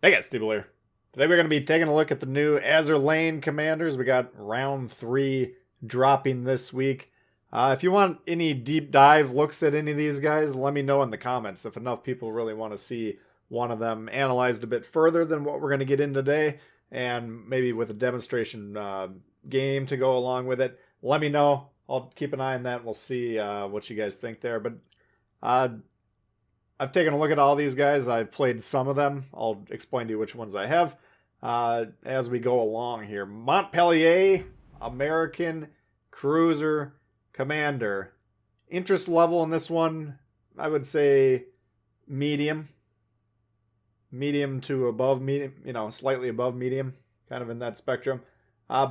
Hey guys, Tbull here. Today we're going to be taking a look at the new Azur Lane commanders. We got round 3 dropping this week. If you want any deep dive looks at any of these guys, let me know in the comments if enough people really want to see one of them analyzed a bit further than what we're going to get in today, and maybe with a demonstration game to go along with it. Let me know. I'll keep an eye on that and we'll see what you guys think there. But I've taken a look at all these guys. I've played some of them. I'll explain to you which ones I have as we go along here. Montpellier, American Cruiser Commander. Interest level in this one, I would say medium. Medium to above medium, slightly above medium, kind of in that spectrum.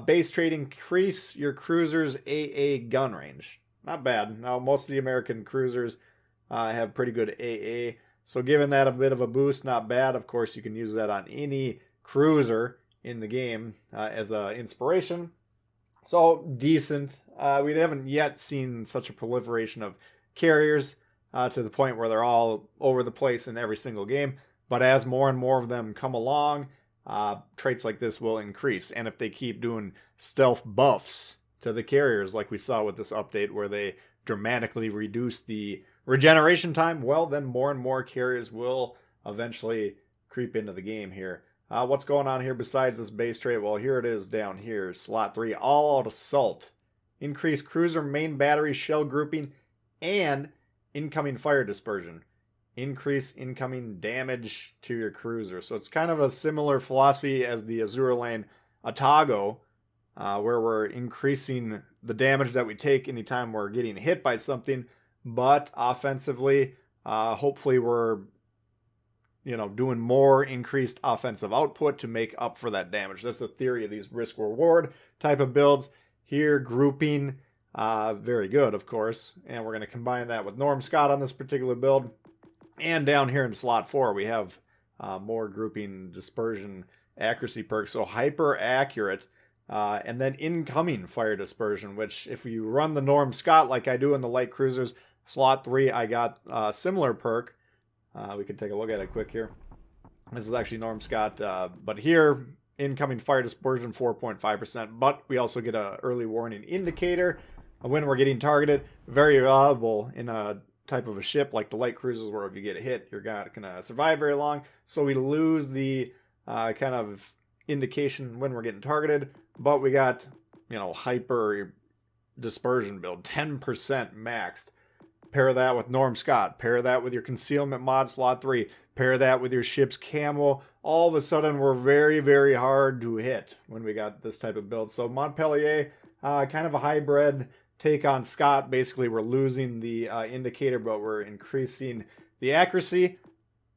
Base trade, increase your cruiser's AA gun range. Not bad. Now, most of the American cruisers have pretty good AA. So giving that a bit of a boost, not bad. Of course, you can use that on any cruiser in the game as an inspiration. So decent. We haven't yet seen such a proliferation of carriers to the point where they're all over the place in every single game. But as more and more of them come along, traits like this will increase. And if they keep doing stealth buffs to the carriers like we saw with this update where they dramatically reduce the regeneration time, well, then more and more carriers will eventually creep into the game here. What's going on here besides this base trait? Well, here it is down here. Slot 3, all-out assault. Increase cruiser main battery shell grouping and incoming fire dispersion. Increase incoming damage to your cruiser. So it's kind of a similar philosophy as the Azur Lane Atago, where we're increasing the damage that we take anytime we're getting hit by something. But offensively, hopefully we're, doing more increased offensive output to make up for that damage. That's the theory of these risk-reward type of builds. Here, grouping, very good, of course. And we're going to combine that with Norm Scott on this particular build. And down here in slot 4, we have more grouping, dispersion, accuracy perks. So hyper accurate. And then incoming fire dispersion, which if you run the Norm Scott like I do in the light cruisers, slot 3, I got a similar perk. We can take a look at it quick here. This is actually Norm Scott, but here, incoming fire dispersion 4.5%, but we also get an early warning indicator when we're getting targeted. Very valuable in a type of a ship like the light cruisers where if you get hit, you're not going to survive very long. So we lose the kind of indication when we're getting targeted, but we got, hyper dispersion build, 10% maxed. Pair that with Norm Scott. Pair that with your concealment mod slot 3. Pair that with your ship's camo. All of a sudden, we're very, very hard to hit when we got this type of build. So Montpellier, kind of a hybrid take on Scott. Basically, we're losing the indicator, but we're increasing the accuracy,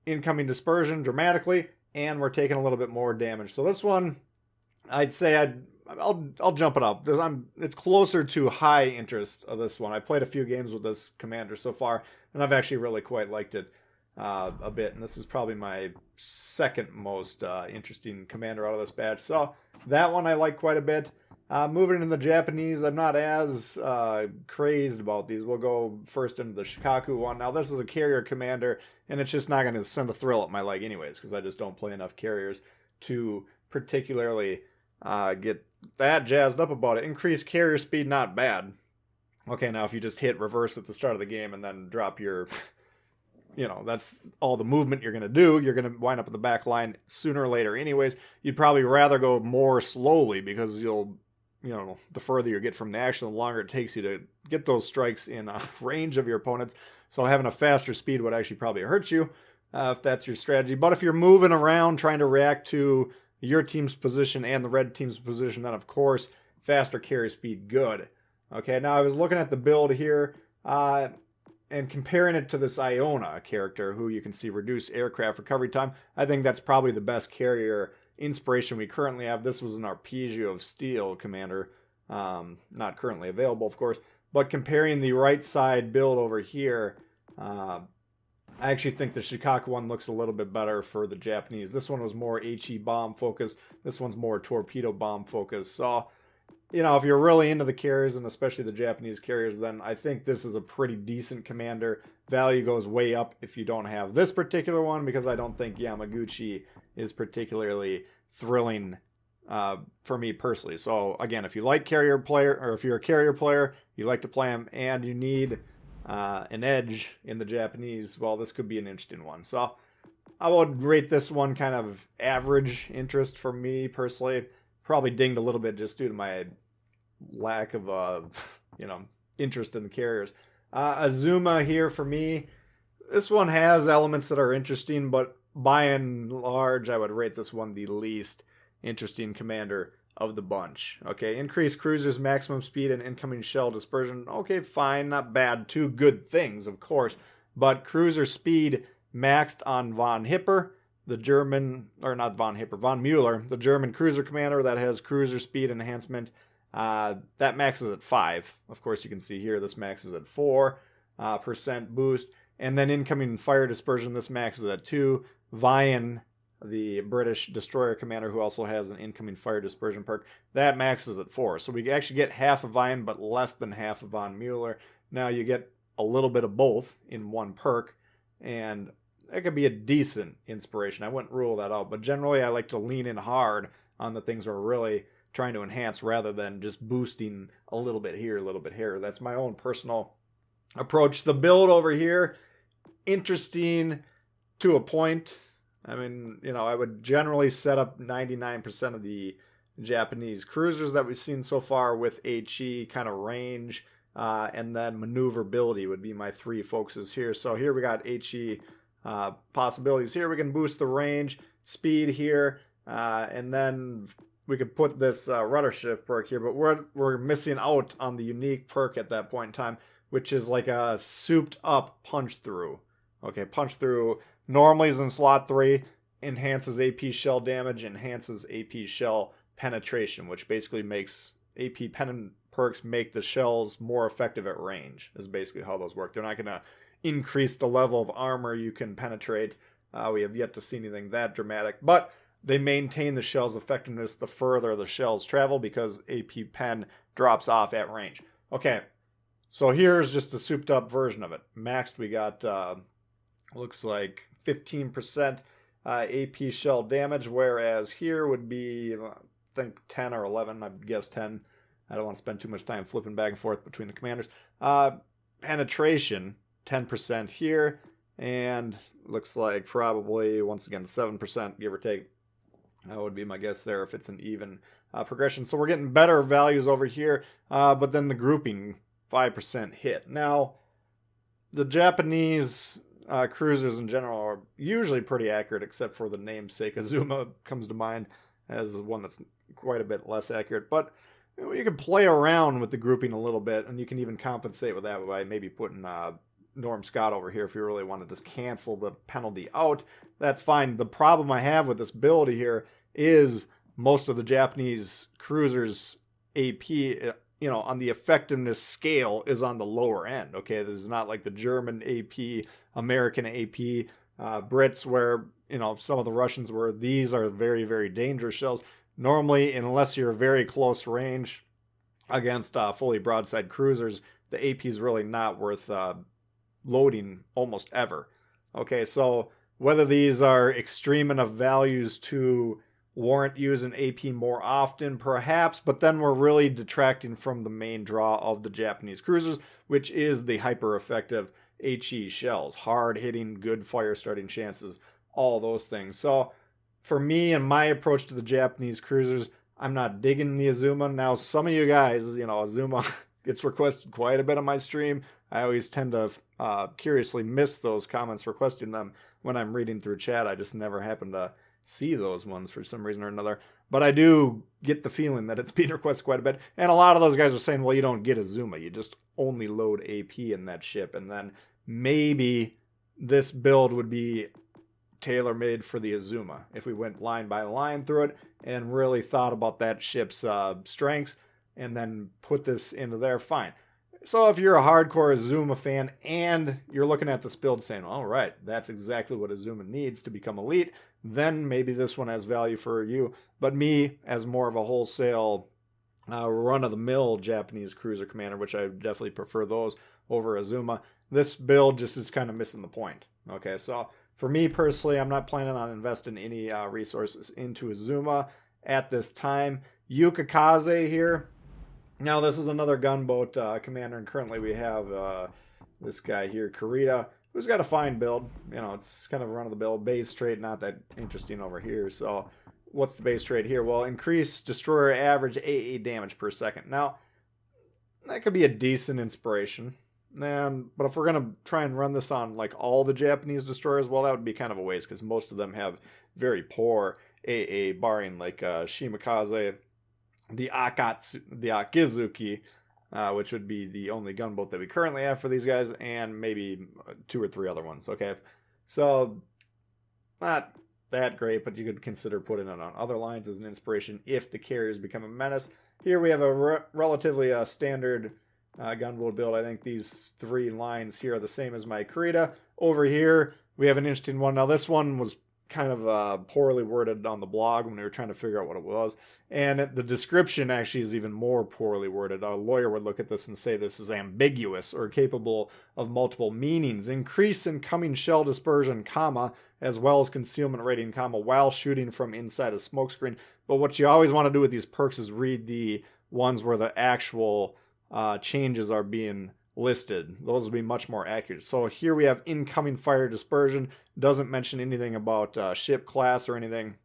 incoming dispersion dramatically, and we're taking a little bit more damage. So this one, I'd say I'll jump it up. It's closer to high interest of this one. I played a few games with this commander so far, and I've actually really quite liked it a bit. And this is probably my second most interesting commander out of this batch. So that one I like quite a bit. Moving into the Japanese, I'm not as crazed about these. We'll go first into the Shikaku one. Now this is a carrier commander, and it's just not going to send a thrill up my leg anyways, because I just don't play enough carriers to particularly get that jazzed up about it. Increased carrier speed, not bad. Okay, now if you just hit reverse at the start of the game and then drop your, that's all the movement you're going to do. You're going to wind up at the back line sooner or later anyways. You'd probably rather go more slowly because you'll, the further you get from the action, the longer it takes you to get those strikes in range of your opponents. So having a faster speed would actually probably hurt you if that's your strategy. But if you're moving around trying to react to your team's position and the red team's position, then of course, faster carry speed, good. Okay, now I was looking at the build here and comparing it to this Iona character, who you can see reduce aircraft recovery time. I think that's probably the best carrier inspiration we currently have. This was an Arpeggio of Steel commander, not currently available, of course. But comparing the right side build over here, I actually think the Shikaku one looks a little bit better for the Japanese. This one was more HE bomb focused. This one's more torpedo bomb focused. So you know, if you're really into the carriers and especially the Japanese carriers, then I think this is a pretty decent commander. Value goes way up if you don't have this particular one, because I don't think Yamaguchi is particularly thrilling for me personally. So again, if you like carrier player, or if you're a carrier player, you like to play them, and you need an edge in the Japanese, well, this could be an interesting one. So I would rate this one kind of average interest for me personally. Probably dinged a little bit just due to my lack of you know, interest in the carriers. Azuma here for me. This one has elements that are interesting, but by and large, I would rate this one the least interesting commander of the bunch. Okay, increased cruisers, maximum speed, and incoming shell dispersion. Okay, fine, not bad. Two good things, of course. But cruiser speed maxed on von Hipper, the German, or not von Hipper, von Mueller, the German cruiser commander that has cruiser speed enhancement. That maxes at 5. Of course, you can see here this maxes at 4% boost. And then incoming fire dispersion, this maxes at 2. Vian, the British destroyer commander who also has an incoming fire dispersion perk, that maxes at 4. So we actually get half of Vian, but less than half of von Mueller. Now you get a little bit of both in one perk, and that could be a decent inspiration. I wouldn't rule that out, but generally I like to lean in hard on the things we're really trying to enhance rather than just boosting a little bit here, a little bit here. That's my own personal approach. The build over here, interesting to a point. I mean, you know, I would generally set up 99% of the Japanese cruisers that we've seen so far with HE kind of range, and then maneuverability would be my 3 focuses here. So here we got HE possibilities here. We can boost the range, speed here, and then we could put this rudder shift perk here, but we're missing out on the unique perk at that point in time, which is like a souped up punch through. Okay, punch through normally is in slot 3, enhances AP shell damage, enhances AP shell penetration, which basically makes AP pen perks make the shells more effective at range, is basically how those work. They're not going to increase the level of armor you can penetrate. We have yet to see anything that dramatic, but they maintain the shell's effectiveness the further the shells travel because AP pen drops off at range. Okay, so here's just a souped up version of it. Maxed, we got, looks like 15% AP shell damage, whereas here would be, I think 10 or 11, I guess 10. I don't want to spend too much time flipping back and forth between the commanders. Penetration, 10% here, and looks like probably, once again, 7%, give or take. That would be my guess there if it's an even progression. So we're getting better values over here, but then the grouping, 5% hit. Now, the Japanese cruisers in general are usually pretty accurate, except for the namesake. Azuma comes to mind as one that's quite a bit less accurate. But you can play around with the grouping a little bit, and you can even compensate with that by maybe putting Norm Scott over here if you really want to just cancel the penalty out. That's fine. The problem I have with this build here is most of the Japanese cruisers AP, you know, on the effectiveness scale is on the lower end. Okay, this is not like the German AP, American AP, Brits, where, you know, some of the Russians were. These are very, very dangerous shells. Normally, unless you're very close range against fully broadside cruisers, the AP is really not worth loading almost ever. Okay, so whether these are extreme enough values to warrant using AP more often, perhaps, but then we're really detracting from the main draw of the Japanese cruisers, which is the hyper-effective HE shells. Hard-hitting, good fire-starting chances, all those things. So for me and my approach to the Japanese cruisers, I'm not digging the Azuma. Now, some of you guys, you know, Azuma gets requested quite a bit on my stream. I always tend to curiously miss those comments requesting them when I'm reading through chat. I just never happen to see those ones for some reason or another. But I do get the feeling that it's being requested quite a bit. And a lot of those guys are saying, well, you don't get Azuma. You just only load AP in that ship. And then maybe this build would be tailor-made for the Azuma if we went line by line through it and really thought about that ship's strengths and then put this into there, fine. So if you're a hardcore Azuma fan and you're looking at this build saying, all right, that's exactly what Azuma needs to become elite, then maybe this one has value for you. But me, as more of a wholesale run-of-the-mill Japanese cruiser commander, which I definitely prefer those over Azuma. This build just is kind of missing the point. Okay, so for me personally, I'm not planning on investing any resources into Azuma at this time. Yukikaze here. Now, this is another gunboat commander, and currently we have this guy here, Karina, who's got a fine build. You know, it's kind of run-of-the-mill base trade, not that interesting over here. So what's the base trade here? Well, increase destroyer average AA damage per second. Now, that could be a decent inspiration. But if we're going to try and run this on like all the Japanese destroyers, well, that would be kind of a waste because most of them have very poor AA, barring like Shimakaze, the Akizuki, which would be the only gunboat that we currently have for these guys, and maybe 2 or 3 other ones. Okay, so not that great, but you could consider putting it on other lines as an inspiration if the carriers become a menace. Here we have a relatively standard gunboat build. I think these 3 lines here are the same as my Karina. Over here, we have an interesting one. Now, this one was kind of poorly worded on the blog when we were trying to figure out what it was. And the description actually is even more poorly worded. A lawyer would look at this and say this is ambiguous or capable of multiple meanings. Increase incoming shell dispersion, comma, as well as concealment rating, comma, while shooting from inside a smokescreen. But what you always want to do with these perks is read the ones where the actual changes are being listed. Those will be much more accurate. So here we have incoming fire dispersion. Doesn't mention anything about ship class or anything.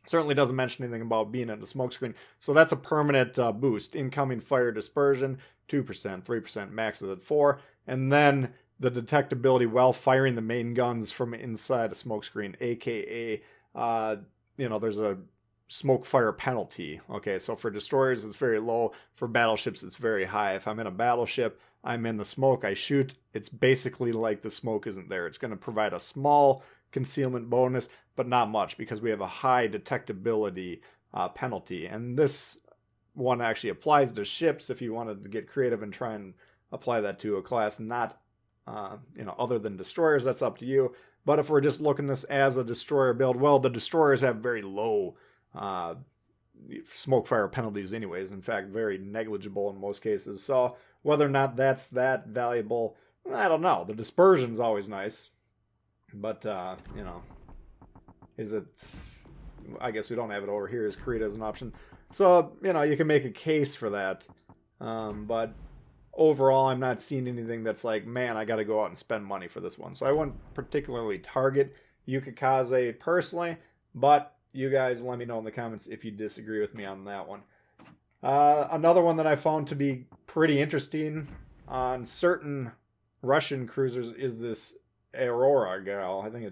Certainly doesn't mention anything about being in the smokescreen. So that's a permanent boost. Incoming fire dispersion, 2%, 3%, max is at 4. And then the detectability while firing the main guns from inside a smokescreen, aka, there's a smoke fire penalty. Okay, so for destroyers, it's very low. For battleships, it's very high. If I'm in a battleship, I'm in the smoke, I shoot, it's basically like the smoke isn't there. It's going to provide a small concealment bonus, but not much because we have a high detectability penalty. And this one actually applies to ships if you wanted to get creative and try and apply that to a class not, other than destroyers. That's up to you. But if we're just looking this as a destroyer build, well, the destroyers have very low smoke fire penalties anyways. In fact, very negligible in most cases. So whether or not that's that valuable, I don't know. The dispersion's always nice. But, is it... I guess we don't have it over here as Karina as an option. So, you can make a case for that. But overall, I'm not seeing anything that's like, man, I got to go out and spend money for this one. So I wouldn't particularly target Yukikaze personally, but you guys let me know in the comments if you disagree with me on that one. Another one that I found to be pretty interesting on certain Russian cruisers is this Aurora gal. I think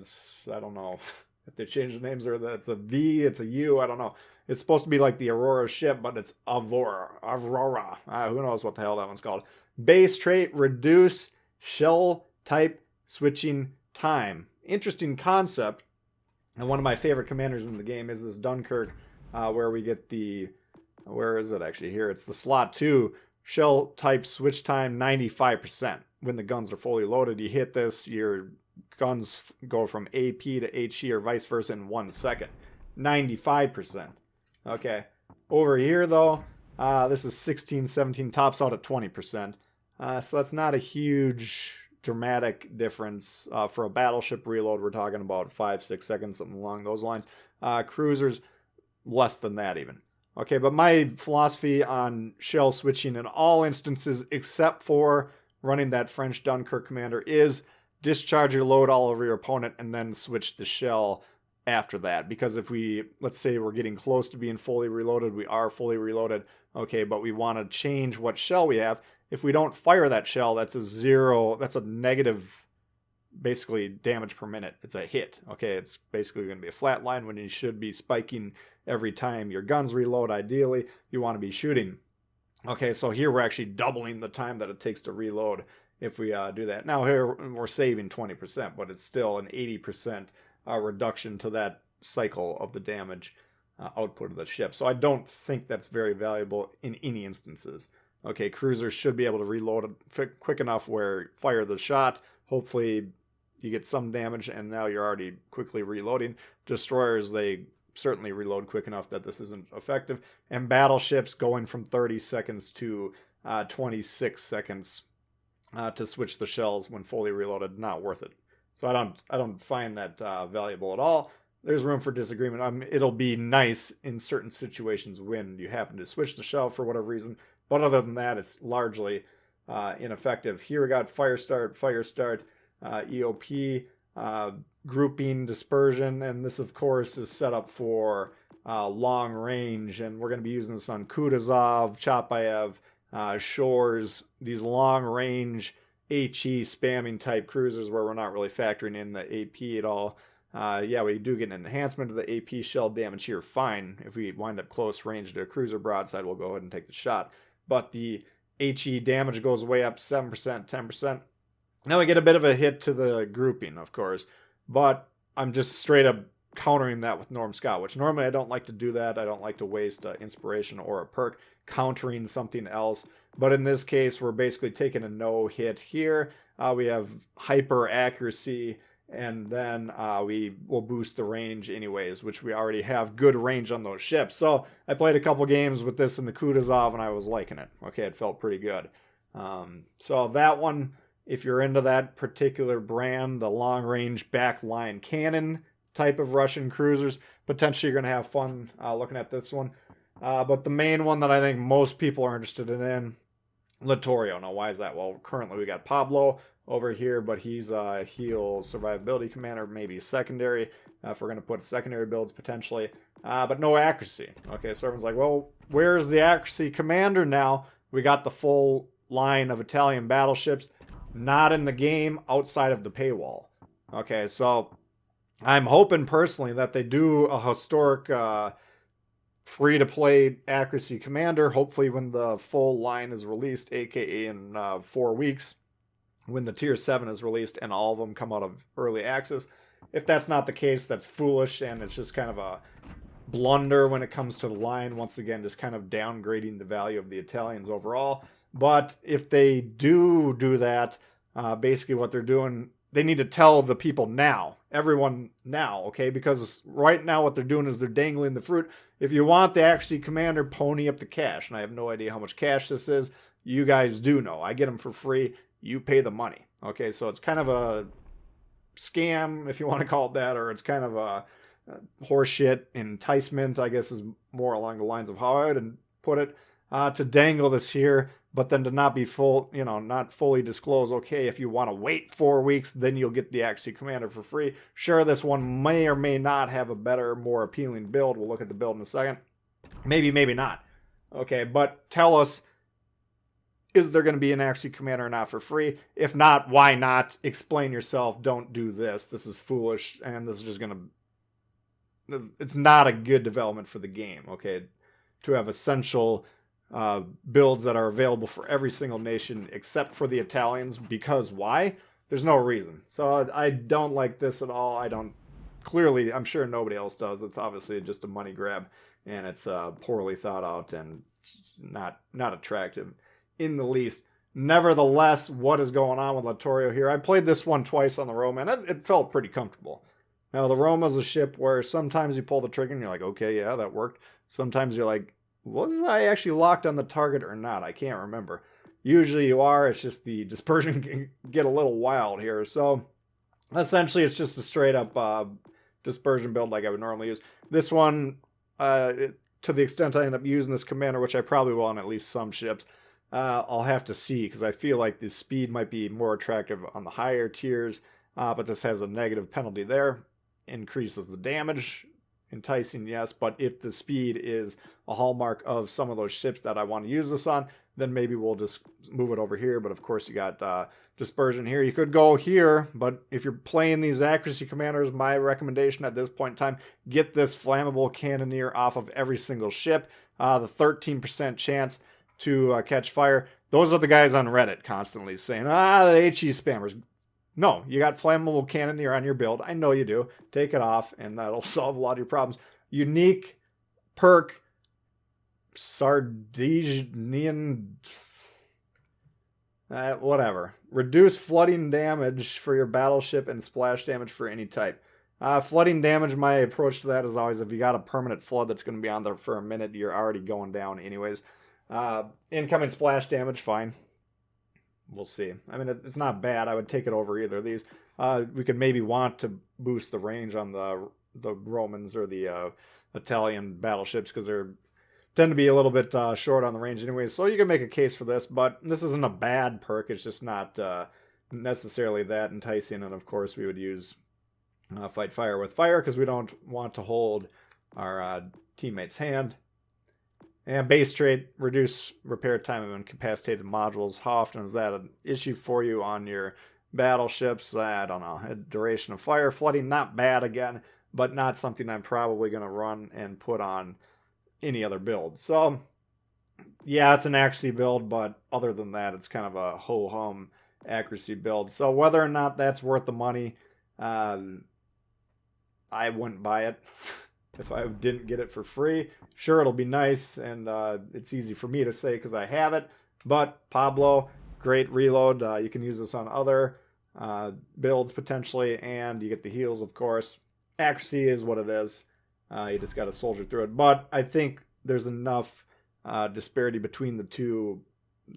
I don't know if they changed the names or that it's a V, it's a U, I don't know. It's supposed to be like the Aurora ship, but it's Avrora. Who knows what the hell that one's called. Base trait, reduce shell type switching time. Interesting concept. And one of my favorite commanders in the game is this Dunkirk, where we get where is it actually here? It's the slot 2, shell type switch time 95%. When the guns are fully loaded, you hit this, your guns go from AP to HE or vice versa in 1 second. 95%. Okay. Over here, though, this is 16, 17, tops out at 20%. So that's not a huge dramatic difference. For a battleship reload, we're talking about 5, 6 seconds, something along those lines. Cruisers, less than that even. Okay, but my philosophy on shell switching in all instances, except for running that French Dunkirk commander, is discharge your load all over your opponent and then switch the shell after that. Because if let's say we're getting close to being fully reloaded, we are fully reloaded, okay, but we want to change what shell we have. If we don't fire that shell, that's a negative, basically, damage per minute. It's a hit, okay? It's basically going to be a flat line when you should be spiking every time your guns reload. Ideally, you want to be shooting. Okay, so here we're actually doubling the time that it takes to reload if we do that. Now here we're saving 20%, but it's still an 80% reduction to that cycle of the damage output of the ship. So I don't think that's very valuable in any instances. Okay, cruisers should be able to reload it quick enough where fire the shot. Hopefully you get some damage and now you're already quickly reloading. Destroyers, they certainly reload quick enough that this isn't effective. And battleships going from 30 seconds to 26 seconds to switch the shells when fully reloaded, not worth it. So I don't find that valuable at all. There's room for disagreement. It'll be nice in certain situations when you happen to switch the shell for whatever reason, but other than that, it's largely ineffective. Here we got fire start, EOP, grouping, dispersion, and this of course is set up for long range, and we're going to be using this on Kutuzov, Chapayev, Shores, these long range HE spamming type cruisers where we're not really factoring in the AP at all. Yeah, we do get an enhancement of the AP shell damage here, fine. If we wind up close range to a cruiser broadside, we'll go ahead and take the shot. But the HE damage goes way up 7%, 10%. Now we get a bit of a hit to the grouping, of course, but I'm just straight up countering that with Norm Scott, which normally I don't like to do that. I don't like to waste inspiration or a perk countering something else. But in this case, we're basically taking a no hit here. We have hyper accuracy, and then we will boost the range anyways, which we already have good range on those ships. So I played a couple games with this in the Kutuzov, and I was liking it. Okay, it felt pretty good. So that one, if you're into that particular brand, the long-range backline cannon type of Russian cruisers, potentially you're going to have fun looking at this one. But the main one that I think most people are interested in, Littorio. Now, why is that? Well, currently we got Pablo over here, but he's a heal survivability commander, maybe secondary, if we're going to put secondary builds potentially, but no accuracy. Okay, so everyone's like, well, where's the accuracy commander now? We got the full line of Italian battleships, not in the game outside of the paywall. Okay, so I'm hoping personally that they do a historic free-to-play accuracy commander, hopefully when the full line is released, aka in 4 weeks, when the tier 7 is released and all of them come out of early access. If that's not the case, that's foolish, and it's just kind of a blunder when it comes to the line. Once again, just kind of downgrading the value of the Italians overall. But if they do that, basically what they're doing, they need to tell the people now, everyone now, okay? Because right now what they're doing is they're dangling the fruit. If you want the accuracy commander, pony up the cash. And I have no idea how much cash this is. You guys do know. I get them for free. You pay the money. Okay, so it's kind of a scam, if you want to call it that, or it's kind of a horseshit enticement, I guess is more along the lines of how I would put it, to dangle this here, but then to not be not fully disclose, okay, if you want to wait 4 weeks, then you'll get the accuracy commander for free. Sure, this one may or may not have a better, more appealing build. We'll look at the build in a second. Maybe, maybe not. Okay, but tell us, is there going to be an accuracy commander or not for free? If not, why not? Explain yourself. Don't do this. This is foolish, and this is just going to... It's not a good development for the game, okay? To have essential builds that are available for every single nation except for the Italians. Because why? There's no reason. So I don't like this at all. Clearly, I'm sure nobody else does. It's obviously just a money grab, and it's poorly thought out and not attractive in the least. Nevertheless, what is going on with Littorio here? I played this one twice on the Roma, and it felt pretty comfortable. Now, the Roma's a ship where sometimes you pull the trigger and you're like, okay, yeah, that worked. Sometimes you're like, was I actually locked on the target or not? I can't remember. Usually you are. It's just the dispersion can get a little wild here. So essentially it's just a straight up dispersion build like I would normally use. This one, to the extent I end up using this commander, which I probably will on at least some ships, I'll have to see, because I feel like the speed might be more attractive on the higher tiers, but this has a negative penalty there. Increases the damage. Enticing, yes, but if the speed is a hallmark of some of those ships that I want to use this on, then maybe we'll just move it over here. But of course you got dispersion here. You could go here, but if you're playing these accuracy commanders, my recommendation at this point in time, get this flammable cannoneer off of every single ship. The 13% chance to catch fire. Those are the guys on Reddit constantly saying, the HE spammers. No, you got flammable cannoneer on your build. I know you do. Take it off, and that'll solve a lot of your problems. Unique perk, Sardinian, whatever. Reduce flooding damage for your battleship and splash damage for any type. Flooding damage, my approach to that is always if you got a permanent flood that's going to be on there for a minute, you're already going down anyways. Incoming splash damage, fine. We'll see. I mean, it's not bad. I would take it over either of these. We could maybe want to boost the range on the Romans or the Italian battleships because they're tend to be a little bit short on the range anyways. So you can make a case for this, but this isn't a bad perk. It's just not necessarily that enticing. And of course, we would use fight fire with fire because we don't want to hold our teammate's hand. And base trait, reduce repair time of incapacitated modules. How often is that an issue for you on your battleships? I don't know. Duration of fire, flooding, not bad again, but not something I'm probably going to run and put on any other build. So, yeah, it's an accuracy build, but other than that, it's kind of a ho-hum accuracy build. So whether or not that's worth the money, I wouldn't buy it. If I didn't get it for free, sure, it'll be nice, and it's easy for me to say because I have it. But Pablo, great reload. You can use this on other builds potentially, and you get the heals, of course. Accuracy is what it is. You just got to soldier through it. But I think there's enough disparity between the two,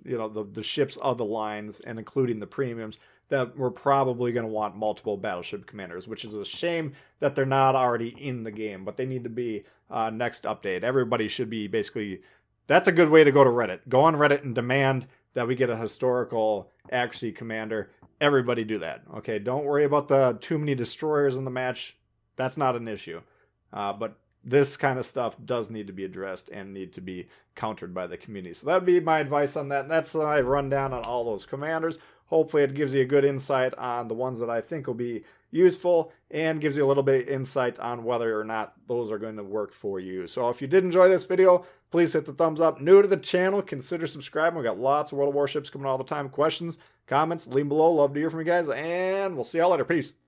the ships of the lines and including the premiums, that we're probably going to want multiple battleship commanders, which is a shame that they're not already in the game, but they need to be next update. Everybody should be basically, that's a good way to go to Reddit. Go on Reddit and demand that we get a historical accuracy commander. Everybody do that. Okay, don't worry about the too many destroyers in the match. That's not an issue. But this kind of stuff does need to be addressed and need to be countered by the community. So that would be my advice on that. And that's my rundown on all those commanders. Hopefully it gives you a good insight on the ones that I think will be useful and gives you a little bit of insight on whether or not those are going to work for you. So if you did enjoy this video, please hit the thumbs up. New to the channel, consider subscribing. We've got lots of World of Warships coming all the time. Questions, comments, leave below. Love to hear from you guys, and we'll see y'all later. Peace.